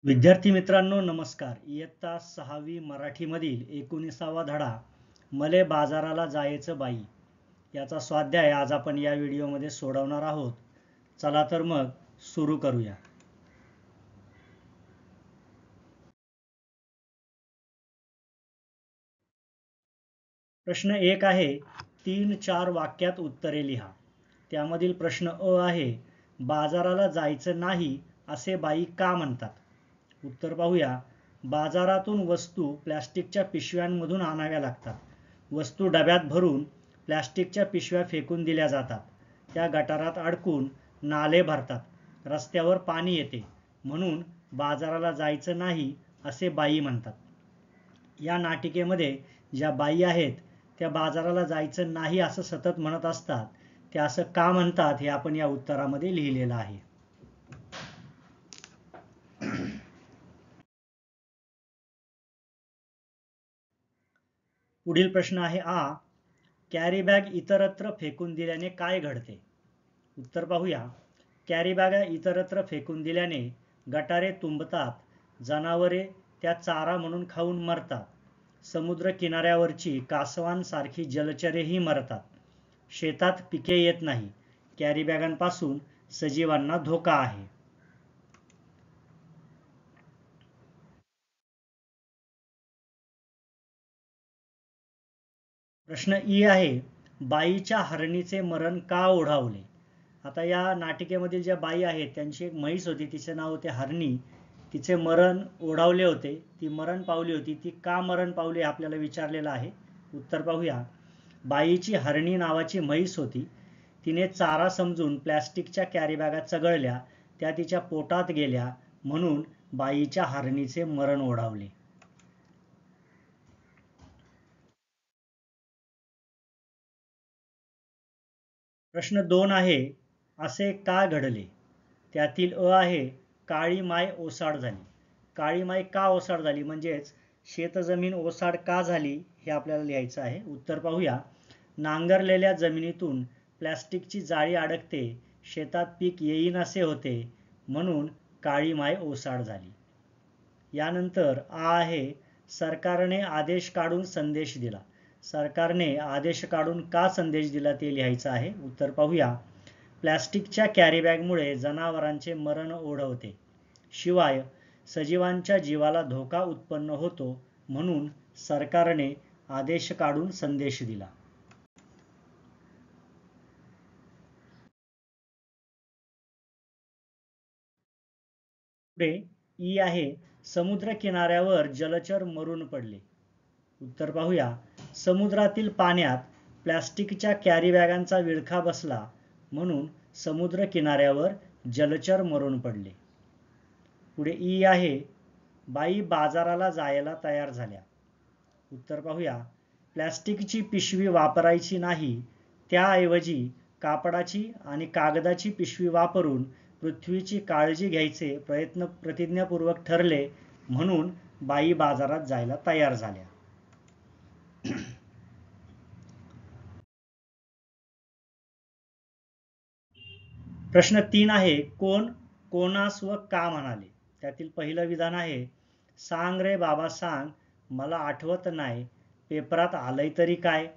विद्यार्थी मित्रांनो नमस्कार. इयत्ता 6वी मराठीमधील 19वा धडा मले बाजाराला जायचं बाई याचा स्वाध्याय आज आपण या व्हिडिओमध्ये सोडवणार आहोत. चला तर मग सुरू करूया. प्रश्न 1 आहे 3-4 वाक्यात उत्तरे लिहा. त्यामधील प्रश्न अ आहे बाजाराला जायचं नाही असे बाई का म्हणतात. उत्तर पाहूया. बाजारातून वस्तू प्लॅस्टिकच्या पिशव्यांमधून आणाव्या लागतात. वस्तू डब्यात भरून प्लॅस्टिकच्या पिशव्या फेकून दिल्या जातात. त्या गटारात अडकून नाले भरतात. रस्त्यावर पाणी येते. म्हणून बाजाराला जायचं नाही असे बाई म्हणतात. या नाटिकेमध्ये ज्या बाई आहेत त्या बाजाराला जायचं नाही असं सतत म्हणत असतात. ते असं का म्हणतात हे आपण या उत्तरामध्ये लिहिलेलं आहे. पुढील प्रश्न आहे आ. कॅरी बॅग इतरत्र फेकून दिल्याने काय घडते. उत्तर पाहूया. कॅरी बॅगा इतरत्र फेकून दिल्याने गटारे तुंबतात. जनावरे त्या चारा म्हणून खाऊन मरतात. समुद्र किनाऱ्यावरची कासवांसारखी जलचरेही मरतात. शेतात पिके येत नाही. कॅरी बॅगांपासून सजीवांना धोका आहे. प्रश्न ई आहे बाईच्या हरणीचे मरण का ओढावले. आता या नाटिकेमधील ज्या बाई आहेत त्यांची एक म्हैस होती. तिचे नाव होते हरणी. तिचे मरण ओढावले होते. ती मरण पावली होती. ती का मरण पावली हे आपल्याला विचारलेलं आहे. उत्तर पाहूया. बाईची हरणी नावाची म्हैस होती. तिने चारा समजून प्लॅस्टिकच्या कॅरी बॅगा चघळल्या. त्या तिच्या पोटात गेल्या म्हणून बाईच्या हरणीचे मरण ओढावले. प्रश्न 2 आहे असे का घडले. त्यातील अ आहे काळी माय ओसाड झाली. काळी माय का ओसाड झाली म्हणजेच शेतजमीन ओसाड का झाली हे आपल्याला लिहायचं आहे. उत्तर पाहूया. नांगरलेल्या जमिनीतून प्लॅस्टिकची जाळी अडकते. शेतात पीक येईनासे होते म्हणून काळी माय ओसाड झाली. यानंतर आ आहे सरकारने आदेश काढून संदेश दिला. सरकारने आदेश काढून का संदेश दिला ते लिहायचं आहे. उत्तर पाहूया. प्लॅस्टिकच्या कॅरीबॅगमुळे जनावरांचे मरण ओढवते. शिवाय सजीवांच्या जीवाला धोका उत्पन्न होतो म्हणून सरकारने आदेश काढून संदेश दिला. पुढे ई आहे समुद्र किनाऱ्यावर जलचर मरून पडले. उत्तर पाहूया. समुद्रातील पाण्यात प्लॅस्टिकच्या कॅरी बॅगांचा विळखा बसला म्हणून समुद्र किनाऱ्यावर जलचर मरून पडले. पुढे ई आहे बाई बाजाराला जायला तयार झाल्या. उत्तर पाहूया. प्लॅस्टिकची पिशवी वापरायची नाही. त्याऐवजी कापडाची आणि कागदाची पिशवी वापरून पृथ्वीची काळजी घ्यायचे प्रतिज्ञापूर्वक ठरले म्हणून बाई बाजारात जायला तयार झाल्या. प्रश्न 3 आहे कोण कोणास व का म्हणाले. त्यातील पहिलं विधान आहे सांग रे बाबा सांग मला आठवत नाही पेपरात आलंय तरी काय.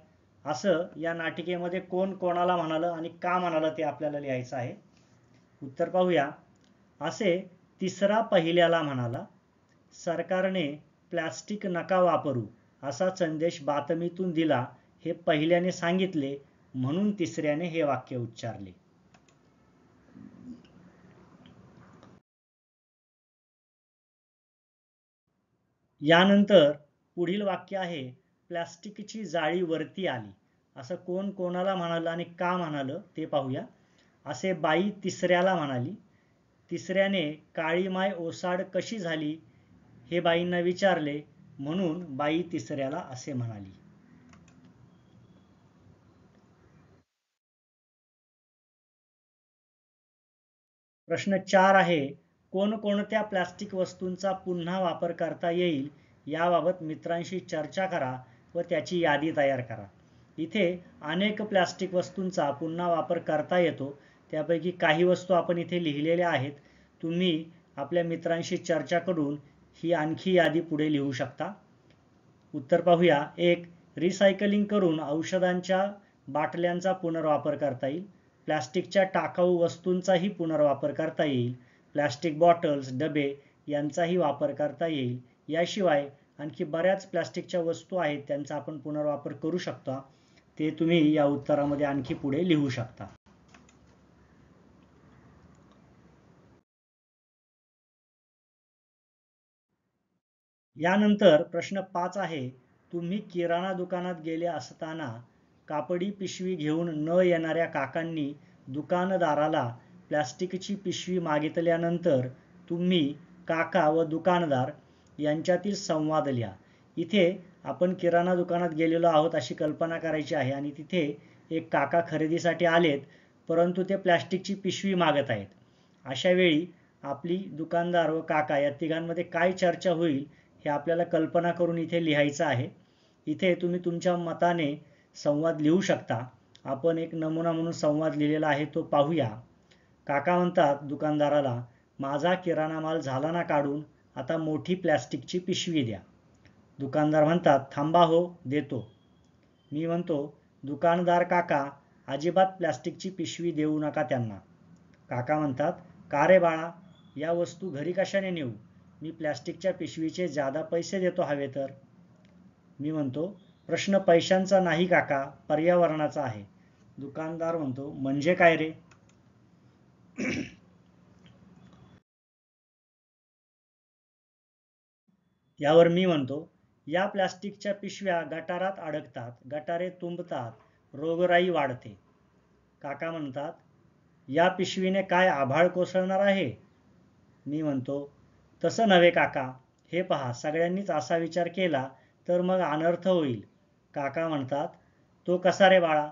असं या नाटिकेमध्ये कोण कोणाला म्हणालं आणि का म्हणालं ते आपल्याला लिहायचं आहे. उत्तर पाहूया. असे तिसरा पहिल्याला म्हणाला. सरकारने प्लॅस्टिक नका वापरू असा संदेश बातमीतून दिला हे पहिल्याने सांगितले म्हणून तिसऱ्याने हे वाक्य उच्चारले. यानंतर पुढील वाक्य आहे प्लॅस्टिकची जाळी वरती आली. असं कोण कोणाला म्हणालं आणि का म्हणालं ते पाहूया. असे बाई तिसऱ्याला म्हणाली. तिसऱ्याने काळी माय ओसाड कशी झाली हे बाईंना विचारले म्हणून बाई तिसऱ्याला असे म्हणाली. प्रश्न 4 आहे कोणकोणत्या प्लॅस्टिक वस्तूंचा पुन्हा वापर करता येईल याबाबत मित्रांशी चर्चा करा व त्याची यादी तयार करा. इथे अनेक प्लॅस्टिक वस्तूंचा पुन्हा वापर करता येतो. त्यापैकी काही वस्तू आपण इथे लिहिलेल्या आहेत. तुम्ही आपल्या मित्रांशी चर्चा करून ही आणखी यादी पुढे लिहू शकता. उत्तर पाहूया. 1. रिसायकलिंग करून औषधांच्या बाटल्यांचा पुनर्वापर करता येईल. प्लास्टिकच्या टाकाऊ वस्तूंचाही पुनर्वापर करता येईल. प्लास्टिक बॉटल्स, डबे यांचाही वापर करता येईल. याशिवाय आणखी बऱ्याच प्लास्टिकच्या वस्तू आहेत, त्यांचा आपण पुनर्वापर करू शकता. ते तुम्ही या उत्तरामध्ये आणखी पुढे लिहू शकता. यानंतर प्रश्न 5 आहे. तुम्ही किराणा दुकानात गेले असताना कापडी पिशवी घेऊन न येणाऱ्या काकांनी दुकानदाराला प्लास्टिकची पिशवी मागितल्यानंतर तुम्ही काका व दुकानदार यांच्यातील संवाद लिहा. इथे आपण किराणा दुकानात गेलेलो आहोत अशी कल्पना करायची आहे आणि तिथे एक काका खरेदीसाठी आलेत, परंतु ते प्लास्टिकची पिशवी मागत आहेत. अशा वेळी आपली दुकानदार व काका या तिघांमध्ये काय चर्चा होईल हे आपल्याला कल्पना करून इथे लिहायचं आहे. इथे तुम्ही तुमच्या मताने संवाद लिहू शकता. आपण एक नमुना म्हणून संवाद लिहिलेला आहे, तो पाहूया. काका म्हणतात दुकानदाराला, माझा किराणा माल झाला ना काढून, आता मोठी प्लॅस्टिकची पिशवी द्या. दुकानदार म्हणतात, थांबा हो, देतो. मी म्हणतो, दुकानदार काका, अजिबात प्लॅस्टिकची पिशवी देऊ नका त्यांना. काका म्हणतात, का रे बाळा, या वस्तू घरी कशाने नेऊ? मी प्लॅस्टिकच्या पिशवीचे जादा पैसे देतो हवे तर. मी म्हणतो, प्रश्न पैशांचा नाही काका, पर्यावरणाचा आहे. दुकानदार म्हणतो, म्हणजे काय रे? यावर मी म्हणतो, या प्लॅस्टिकच्या पिशव्या गटारात अडकतात, गटारे तुंबतात, रोगराई वाढते. काका म्हणतात, या पिशवीने काय आभाळ कोसळणार आहे? मी म्हणतो, तसं नव्हे काका, हे पहा, सगळ्यांनीच असा विचार केला तर मग अनर्थ होईल. काका म्हणतात, तो कसा रे बाळा?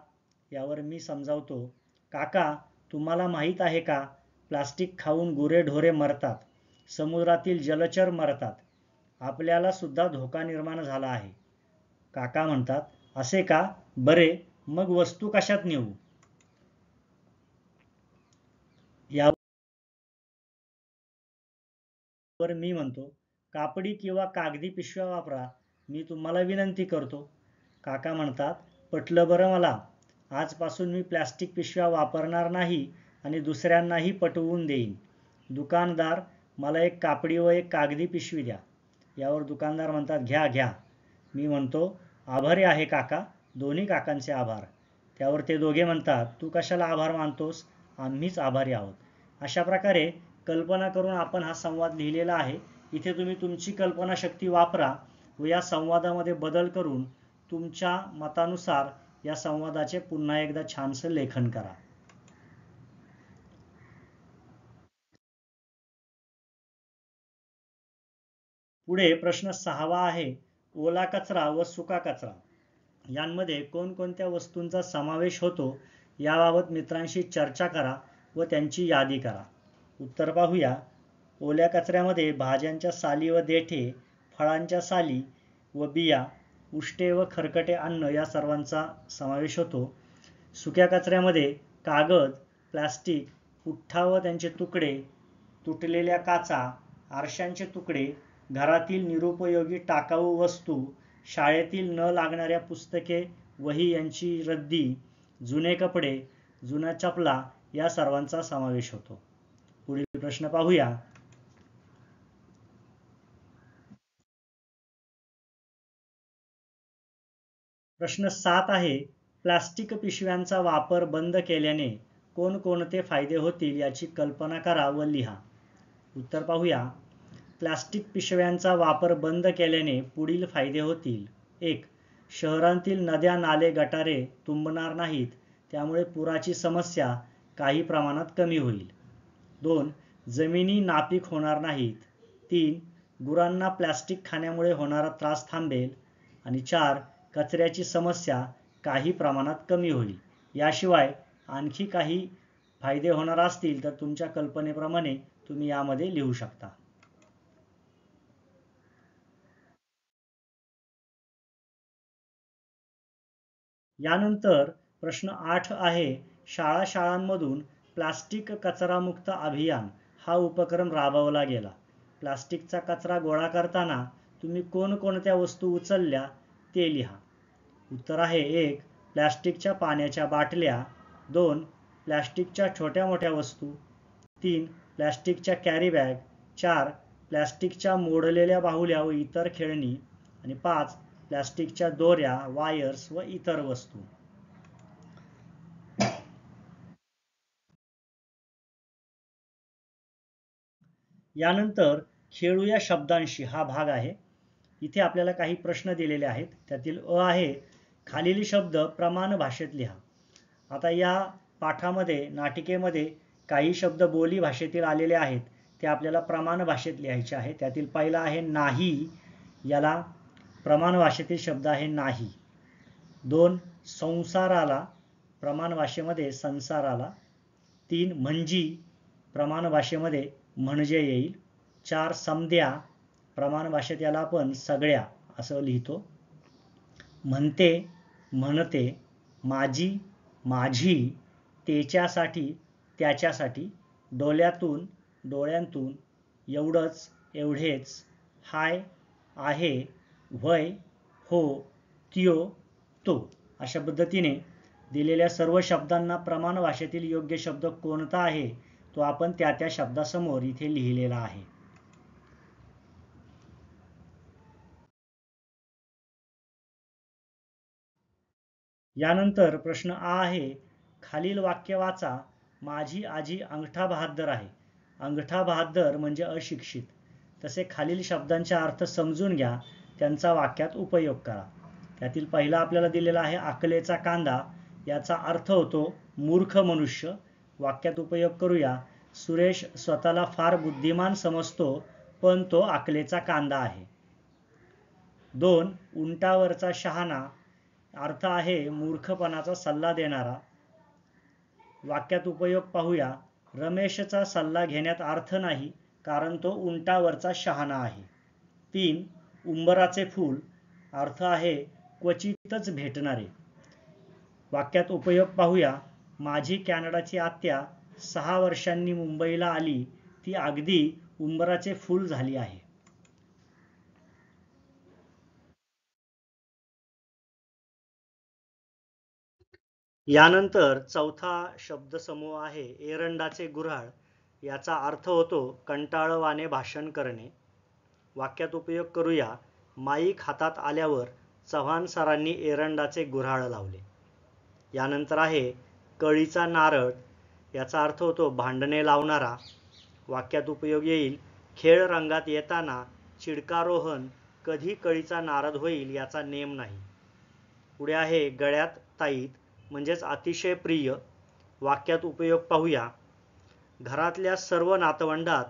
यावर मी समजावतो, काका, तुम्हाला माहीत आहे का, प्लास्टिक खाऊन गुरेढोरे मरतात, समुद्रातील जलचर मरतात, आपल्याला सुद्धा धोका निर्माण झाला आहे. काका म्हणतात, असे का? बरे, मग वस्तू कशात नेऊ? यावर मी म्हणतो, कापडी किंवा कागदी पिशव्या वापरा, मी तुम्हाला विनंती करतो. काका म्हणतात, पटलं बरं मला, आजपासून मी प्लॅस्टिक पिशव्या वापरणार नाही आणि दुसऱ्यांनाही पटवून देईन. दुकानदार, मला एक कापडी व एक कागदी पिशवी द्या. यावर दुकानदार म्हणतात, घ्या घ्या. मी म्हणतो, आभारी आहे काका, दोन्ही काकांचे आभार. त्यावर ते दोघे म्हणतात, तू कशाला आभार मानतोस, आम्हीच आभारी आहोत. अशा प्रकारे कल्पना करून आपण हा संवाद लिहिलेला आहे. इथे तुम्ही तुमची कल्पनाशक्ती वापरा व या संवादामध्ये बदल करून तुमच्या मतानुसार या संवादाचे पुन्हा एकदा छानसं लेखन करा. पुढे प्रश्न 6वा आहे. ओला कचरा व सुका कचरा यांमध्ये कोणकोणत्या वस्तूंचा समावेश होतो याबाबत मित्रांशी चर्चा करा व त्यांची यादी करा. उत्तर पाहूया. ओल्या कचऱ्यामध्ये भाज्यांच्या साली व देठे, फळांच्या साली व बिया, उष्टे व खरकटे अन्न या सर्वांचा समावेश होतो. सुक्या कचऱ्यामध्ये कागद, प्लास्टिक, पुठ्ठा व त्यांचे तुकडे, तुटलेल्या काचा, आरशांचे तुकडे, घरातील निरुपयोगी टाकाऊ वस्तू, शाळेतील न लागणाऱ्या पुस्तके, वही यांची रद्दी, जुने कपडे, जुन्या चपला या सर्वांचा समावेश होतो. पुढील प्रश्न पाहूया. प्रश्न 7 आहे. प्लास्टिक पिशव्यांचा वापर बंद केल्याने कोणकोणते फायदे होतील याची कल्पना करा व लिहा. उत्तर पाहूया. प्लास्टिक पिशव्यांचा वापर बंद केल्याने पुढील फायदे होतील. 1. शहरांतील नद्या, नाले, गटारे तुंबणार नाहीत, त्यामुळे पुराची समस्या काही प्रमाणात कमी होईल. 2. जमिनी नापीक होणार नाहीत. 3. गुरांना प्लास्टिक खाण्यामुळे होणारा त्रास थांबेल. आणि 4. कचऱ्याची समस्या काही प्रमाणात कमी होईल. याशिवाय आणखी काही फायदे होणार असतील तर तुमच्या कल्पनेप्रमाणे तुम्ही यामध्ये लिहू शकता. यानंतर प्रश्न 8 आहे. शाळांमधून प्लास्टिक कचरामुक्त अभियान हा उपक्रम राबवला गेला. प्लास्टिकचा कचरा गोळा करताना तुम्ही कोणकोणत्या वस्तू उचलल्या ते लिहा. उत्तर आहे 1. प्लास्टिकच्या पाण्याच्या बाटल्या, 2. प्लास्टिकच्या छोट्या मोठ्या वस्तू, 3. प्लास्टिकच्या कॅरी बॅग, 4. प्लास्टिकच्या मोडलेल्या बाहुल्या व इतर खेळणी आणि 5. प्लास्टिकच्या दोऱ्या, वायर्स व इतर वस्तू. यानंतर खेळूया शब्दांशी हा भाग आहे. इथे आपल्याला काही प्रश्न दिलेले आहेत. त्यातील अ आहे खालील शब्द प्रमाण भाषेत लिहा. आता या पाठामध्ये नाटिकेमध्ये काही शब्द बोली भाषेतील आलेले आहेत ते आपल्याला प्रमाण भाषेत लिहायचे आहे. त्यातील पहिला आहे नाही, याला प्रमाण भाषेतील शब्द आहे नाही. 2. संसाराला प्रमाण भाषेमध्ये संसाराला. 3. म्हणजे प्रमाण भाषेमध्ये म्हणजे येईल. 4. समद्या प्रमाण भाषेत याला आपण सगळ्या असं लिहितो. म्हणते म्हणते, माझी माझी, त्याच्यासाठी त्याच्यासाठी, डोळ्यातून डोळ्यांतून, एवढंच एवढेच, हाय आहे, व्हय हो, त्यो तो. अशा पद्धतीने दिलेल्या सर्व शब्दांना प्रमाण भाषेतील योग्य शब्द कोणता आहे तो आपण त्या त्या शब्दासमोर इथे लिहिलेला आहे. यानंतर प्रश्न आ आहे खालील वाक्य वाचा. माझी आजी अंगठा बहाद्दर आहे. अंगठा बहाद्दर म्हणजे अशिक्षित. तसे खालील शब्दांचा अर्थ समजून घ्या, त्यांचा वाक्यात उपयोग करा. त्यातील पहिला आपल्याला दिलेला आहे अकलेचा कांदा. याचा अर्थ होतो मूर्ख मनुष्य. वाक्यात उपयोग करूया. सुरेश स्वतःला फार बुद्धिमान समजतो पण तो अकलेचा कांदा आहे. 2. उंटावरचा शहाणा. अर्थ आहे मूर्खपणाचा सल्ला देणारा. वाक्यात उपयोग पाहूया. रमेशचा सल्ला घेण्यात अर्थ नाही कारण तो उंटावरचा शहाणा आहे. 3. उंबराचे फूल. अर्थ आहे क्वचितच भेटणारे. वाक्यात उपयोग पाहूया. माझी कॅनडाची आत्या 6 वर्षांनी मुंबईला आली. ती अगदी उंबराचे फूल झाली आहे. यानंतर चौथा शब्दसमूह आहे एरंडाचे गुऱ्हाळ. याचा अर्थ होतो कंटाळवाणे भाषण करणे. वाक्यात उपयोग करूया. माईक हातात आल्यावर चव्हाण सरांनी एरंडाचे गुऱ्हाळ लावले. यानंतर आहे कळीचा नारळ. याचा अर्थ होतो भांडणे लावणारा. वाक्यात उपयोग येईल. खेळ रंगात येताना चिडकारोहण कधी कळीचा नारद होईल याचा नेम नाही. पुढे आहे गळ्यात ताईत म्हणजेच अतिशय प्रिय. वाक्यात उपयोग पाहूया. घरातल्या सर्व नातवंडात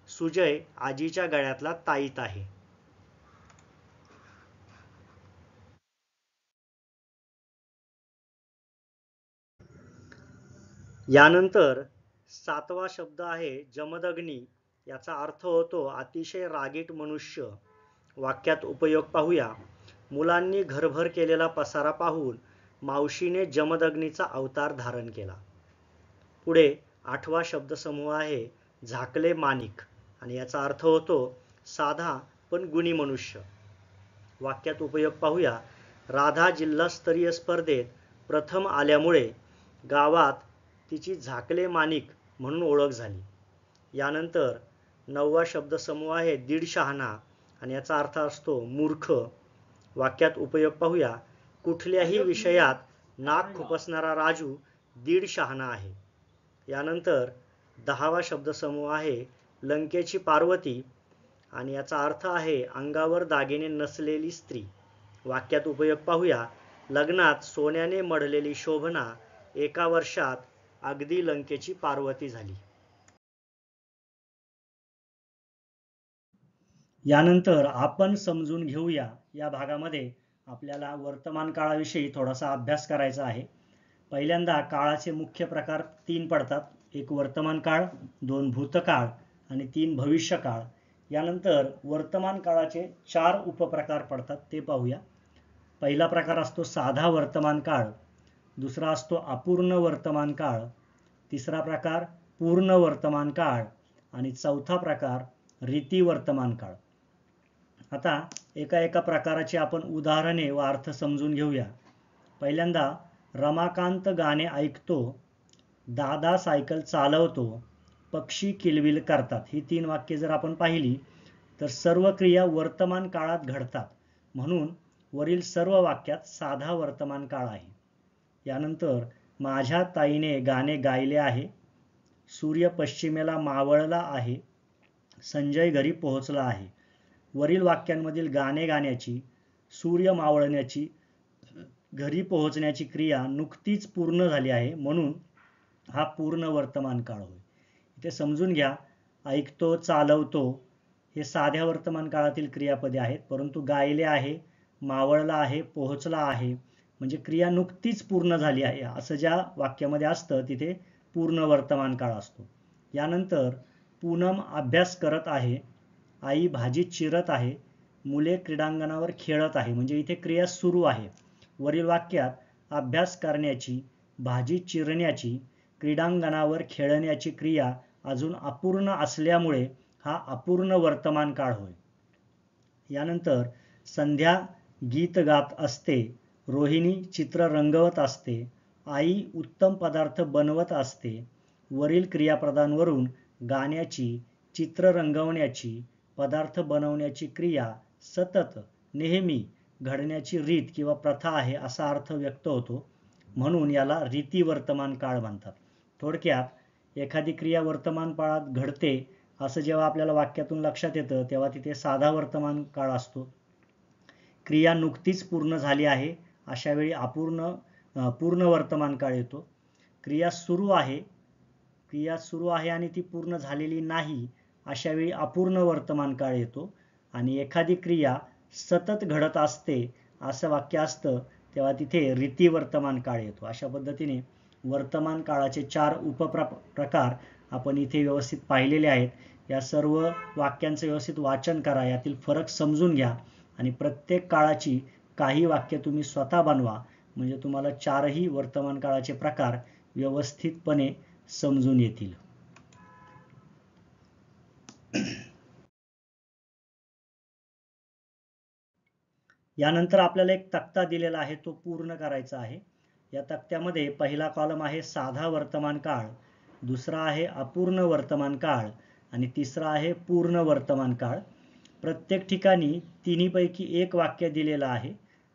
सुजय आजीच्या गळ्यातला ताईत आहे. यानंतर 7वा शब्द आहे जमदग्नी. याचा अर्थ होतो अतिशय रागीट मनुष्य. वाक्यात उपयोग पाहूया. मुलांनी घरभर केलेला पसारा पाहून मावशीने जमदग्नीचा अवतार धारण केला. पुढे 8वा शब्दसमूह आहे झाकले माणिक आणि याचा अर्थ होतो साधा पण गुणी मनुष्य. वाक्यात उपयोग पाहूया. राधा जिल्हास्तरीय स्पर्धेत प्रथम आल्यामुळे गावात तिची झाकले माणिक म्हणून ओळख झाली. यानंतर 9वा शब्दसमूह आहे दीड शहाणा आणि याचा अर्थ असतो मूर्ख. वाक्यात उपयोग पाहूया. कुठल्याही विषयात नाक खुपसणारा राजू दीड शहाणा आहे. यानंतर 10वा शब्दसमूह आहे लंकेची पार्वती आणि याचा अर्थ आहे अंगावर दागिने नसलेली स्त्री. वाक्यात उपयोग पाहूया. लग्नात सोन्याने मढलेली शोभना 1 वर्षात अगदी लंकेची पार्वती झाली. यानंतर आपण समजून घेऊया. या भागामध्ये आपल्याला वर्तमान काळाविषयी थोडासा अभ्यास करायचा आहे. पहिल्यांदा काळाचे मुख्य प्रकार 3 पडतात. 1 वर्तमान काळ, 2 भूतकाळ आणि 3 भविष्यकाळ. यानंतर वर्तमान काळाचे 4 उपप्रकार पडतात ते पाहूया. पहिला प्रकार असतो साधा वर्तमान काळ, दुसरा असतो अपूर्ण वर्तमान काळ, तिसरा प्रकार पूर्ण वर्तमान काळ आणि चौथा प्रकार रीती वर्तमान काळ. आता एका प्रकाराची आपण उदाहरणे व अर्थ समजून घेऊया. पहिल्यांदा रमाकांत गाणे ऐकतो, दादा सायकल चालवतो, पक्षी किलबिल करतात. ही 3 वाक्ये जर आपण पाहिली तर सर्व क्रिया वर्तमान काळात घडतात, म्हणून वरील सर्व वाक्यात साधा वर्तमान काळ आहे. यानंतर माझ्या ताईने गाणे गायले आहे, सूर्य पश्चिमेला मावळला आहे, संजय घरी पोहोचला आहे. वरील वाक्यांमधील गाणे गाण्याची, सूर्य मावळण्याची, घरी पोहोचण्याची क्रिया नुकतीच पूर्ण झाली आहे, म्हणून हा पूर्ण वर्तमान काळ होय. इथे समजून घ्या, ऐकतो, चालवतो हे साध्या वर्तमान काळातील क्रियापदे आहेत, परंतु गायले आहे, मावळला आहे, पोहोचला आहे म्हणजे क्रिया नुकतीच पूर्ण झाली आहे असं ज्या वाक्यामध्ये असतं तिथे पूर्ण वर्तमान काळ असतो. यानंतर पूनम अभ्यास करत आहे, आई भाजी चिरत आहे, मुले क्रीडांगणावर खेळत आहे म्हणजे इथे क्रिया सुरू आहे. वरील वाक्यात अभ्यास करण्याची, भाजी चिरण्याची, क्रीडांगणावर खेळण्याची क्रिया अजून अपूर्ण असल्यामुळे हा अपूर्ण वर्तमान काळ होय. यानंतर संध्या गीत गात असते, रोहिणी चित्र रंगवत असते, आई उत्तम पदार्थ बनवत असते. वरील क्रियापदांवरून गाण्याची, चित्र रंगवण्याची, पदार्थ बनवण्याची क्रिया सतत, नेहमी घडण्याची रीत किंवा प्रथा आहे असा अर्थ व्यक्त होतो, म्हणून याला रीती वर्तमान काळ म्हणतात. थोडक्यात एखादी क्रिया वर्तमान काळात घडते असं जेव्हा आपल्याला वाक्यातून लक्षात येतं तेव्हा तिथे साधा वर्तमान काळ असतो. क्रिया नुकतीच पूर्ण झाली आहे अशा वेळी पूर्ण वर्तमान काळ येतो. क्रिया सुरू आहे आणि ती पूर्ण झालेली नाही अशा वेळी अपूर्ण वर्तमान काळ येतो. आणि एखादी क्रिया सतत घडत असते असं वाक्य असतं तेव्हा तिथे रीती वर्तमान काळ येतो. अशा पद्धतीने वर्तमान काळाचे 4 उपप्रकार आपण इथे व्यवस्थित पाहिलेले आहेत. या सर्व वाक्यांचं व्यवस्थित वाचन करा, यातील फरक समजून घ्या आणि प्रत्येक काळाची काही वाक्य तुम्ही स्वतः बनवा म्हणजे तुम्हाला 4ही वर्तमान काळाचे प्रकार व्यवस्थितपणे समजून येतील. यानंतर आपल्याला एक तक्ता दिलेला आहे, तो पूर्ण करायचा आहे. या तक्त्यामध्ये पहिला कॉलम आहे साधा वर्तमान काळ, दुसरा आहे अपूर्ण वर्तमान काळ आणि तिसरा आहे पूर्ण वर्तमान काळ. प्रत्येक ठिकाणी तिन्हीपैकी एक वाक्य दिलेलं आहे,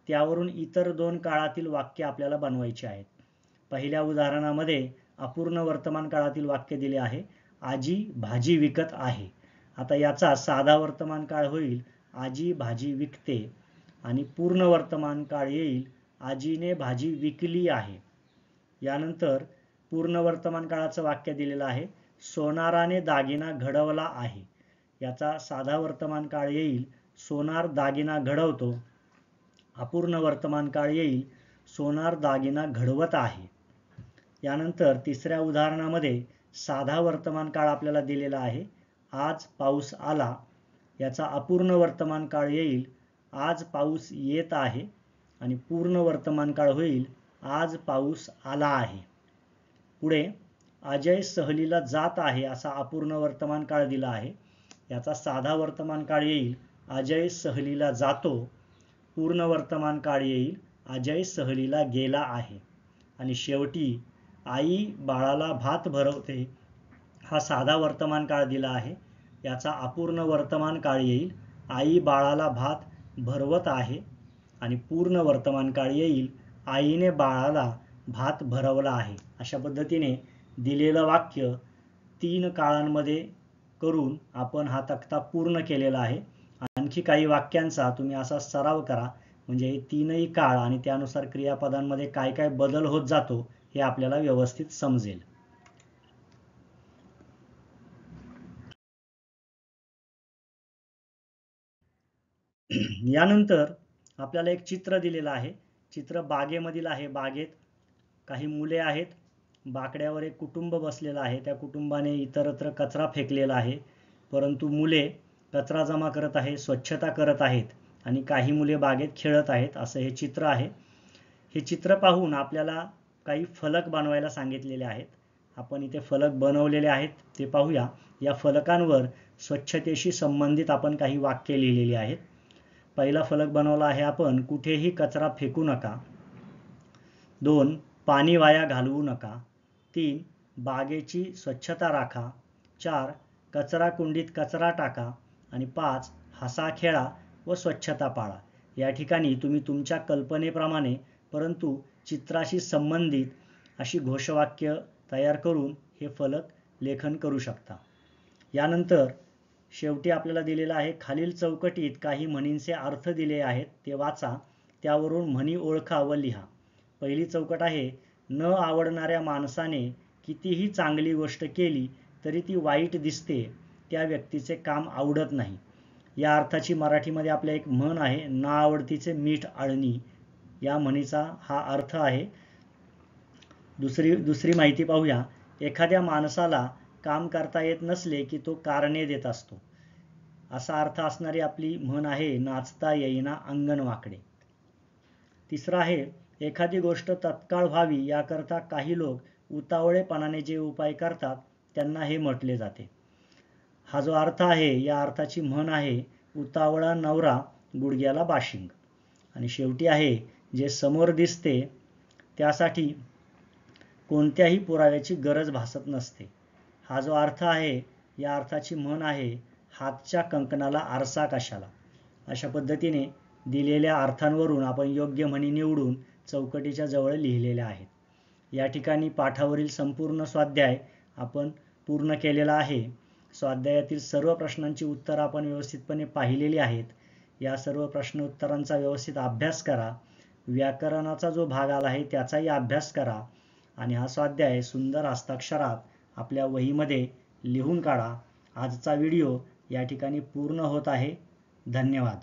त्यावरून इतर 2 काळातील वाक्य आपल्याला बनवायची आहेत. पहिल्या उदाहरणामध्ये अपूर्ण वर्तमान काळातील वाक्य दिले आहे, आजी भाजी विकत आहे. आता याचा साधा वर्तमान काळ होईल आजी भाजी विकते आणि पूर्ण वर्तमान काळ येईल आजीने भाजी विकली आहे. यानंतर पूर्ण वर्तमान काळाचं वाक्य दिलेलं आहे, सोनाराने दागिना घडवला आहे. याचा साधा वर्तमान काळ येईल सोनार दागिना घडवतो. अपूर्ण वर्तमान काळ येईल सोनार दागिना घडवत आहे. यानंतर तिसऱ्या उदाहरणामध्ये साधा वर्तमान काळ आपल्याला दिलेला आहे, आज पाऊस आला. याचा अपूर्ण वर्तमान काळ येईल आज पाऊस येत आहे आणि पूर्ण वर्तमान काळ होईल आज पाऊस आला आहे. पुढे अजय सहलीला जात आहे असा अपूर्ण वर्तमान काळ दिला आहे. याचा साधा वर्तमान काळ येईल अजय सहलीला जातो. पूर्ण वर्तमान काळ येईल अजय सहलीला गेला आहे. आणि शेवटी आई बाळाला भात भरवते हा साधा वर्तमान काळ दिला आहे. याचा अपूर्ण वर्तमान काळ येईल आई बाळाला भात भरवत आहे आणि पूर्ण वर्तमान काळ येईल आईने बाळाला भात भरवला आहे. अशा पद्धतीने दिलेलं वाक्य 3 काळांमध्ये करून आपण हा तक्ता पूर्ण केलेला आहे. आणखी काही वाक्यांचा तुम्ही असा सराव करा म्हणजे हे 3ही काळ आणि त्यानुसार क्रियापदांमध्ये काय काय बदल होत जातो हे आपल्याला व्यवस्थित समजेल. यानंतर आपल्याला एक चित्र दिलेलं आहे. चित्र बागेमधील आहे. बागेत काही मुले आहेत. बाकड्यावर एक कुटुंब बसलेलं आहे. त्या कुटुंबाने इतरत्र कचरा फेकलेला आहे, परंतु मुले कचरा जमा करत आहे, स्वच्छता करत आहेत आणि काही मुले बागेत खेळत आहेत असं हे चित्र आहे. हे चित्र पाहून आपल्याला काही फलक बनवायला सांगितलेले आहेत. आपण इथे फलक बनवलेले आहेत ते पाहूया. या फलकांवर स्वच्छतेशी संबंधित आपण काही वाक्य लिहिलेली आहेत. पहिला फलक बनवला आहे आपण, कुठेही कचरा फेकू नका. 2, पाणी वाया घालवू नका. 3, बागेची स्वच्छता राखा. 4, कचरा कुंडीत कचरा टाका. आणि 5, हसा खेळा व स्वच्छता पाळा. या ठिकाणी तुम्ही तुमच्या कल्पनेप्रमाणे परंतु चित्राशी संबंधित अशी घोषवाक्य तयार करून हे फलक लेखन करू शकता. यानंतर शेवटी आपल्याला दिलेलं आहे, खालील चौकटीत काही म्हणींचे अर्थ दिले आहेत ते वाचा. त्यावरून म्हणी ओळखा व लिहा. पहिली चौकट आहे, न आवडणाऱ्या माणसाने कितीही चांगली गोष्ट केली तरी ती वाईट दिसते, त्या व्यक्तीचे काम आवडत नाही. या अर्थाची मराठीमध्ये आपल्या एक म्हण आहे, ना आवडतीचे मीठ आळणी. या म्हणीचा हा अर्थ आहे. दुसरी माहिती पाहूया. एखाद्या माणसाला काम करता येत नसले की तो कारणे देत असतो, असा अर्थ असणारी आपली म्हण आहे, नाचता येईना अंगण वाकडे. तिसरा आहे, एखादी गोष्ट तत्काळ व्हावी याकरता काही लोक उतावळेपणाने जे उपाय करतात त्यांना हे म्हटले जाते. हा जो अर्थ आहे या अर्थाची म्हण आहे, उतावळा नवरा गुडघ्याला बाशिंग. आणि शेवटी आहे, जे समोर दिसते त्यासाठी कोणत्याही पुराव्याची गरज भासत नसते. हा जो अर्थ आहे या अर्थाची म्हण आहे, हातच्या कंकणाला आरसा कशाला. अशा पद्धतीने दिलेल्या अर्थांवरून आपण योग्य म्हणी निवडून चौकटीच्या जवळ लिहिलेल्या आहेत. या ठिकाणी पाठावरील संपूर्ण स्वाध्याय आपण पूर्ण केलेला आहे. स्वाध्यायातील सर्व प्रश्नांची उत्तरं आपण व्यवस्थितपणे पाहिलेली आहेत. या सर्व प्रश्न उत्तरांचा व्यवस्थित अभ्यास करा. व्याकरणाचा जो भाग आला आहे त्याचाही अभ्यास करा आणि हा स्वाध्याय सुंदर हस्ताक्षरात आपल्या वहीमध्ये लिहून काढा. आजचा व्हिडिओ या ठिकाणी पूर्ण होत आहे. धन्यवाद.